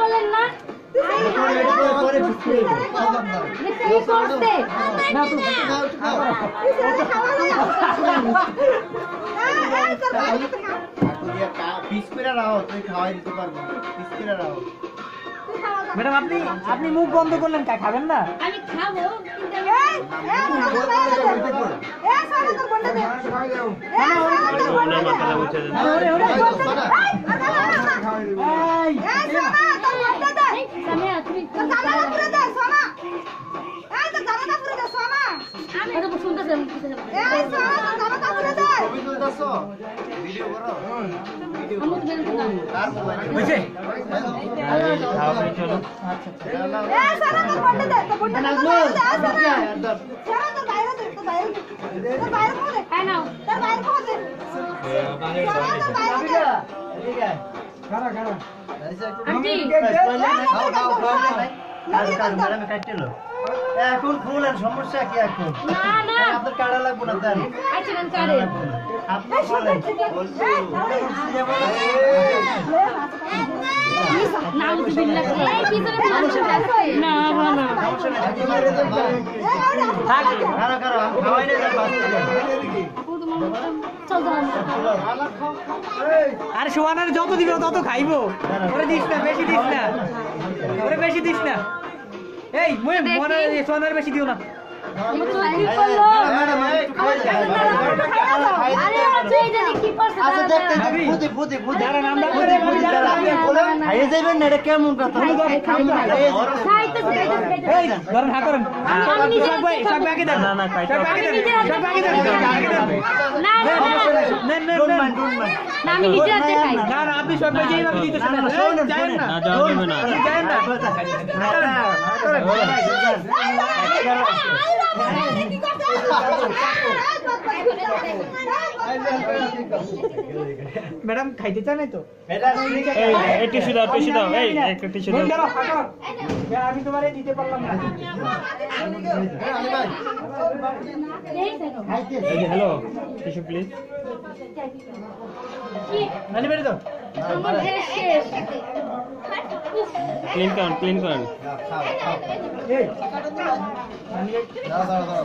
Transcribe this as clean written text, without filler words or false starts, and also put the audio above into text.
বলেন না ম্যাডাম আপনি মুখ বন্ধ করলেন কা খাবেন না আমি খাবো এখন খুলেন সমস্যা কি এখন আপনার কাড়া লাগবে না দেন আরে সোয়ানের যত দিবে তত খাইবো ওরে দিস না বেশি দিস না ওরে বেশি দিস না এই মুই মনে সোয়ানের বেশি দিও না কেমন কথা আপনি সব ম্যাডাম খাইতে চান তো টিস্যু দাও এই একটা টিস্যু দাও আমি তোমারে দিতে পারলাম না হ্যালো টিস্যু প্লিজ নানি বেরে দাও ক্লিন করেন এই নানি দাও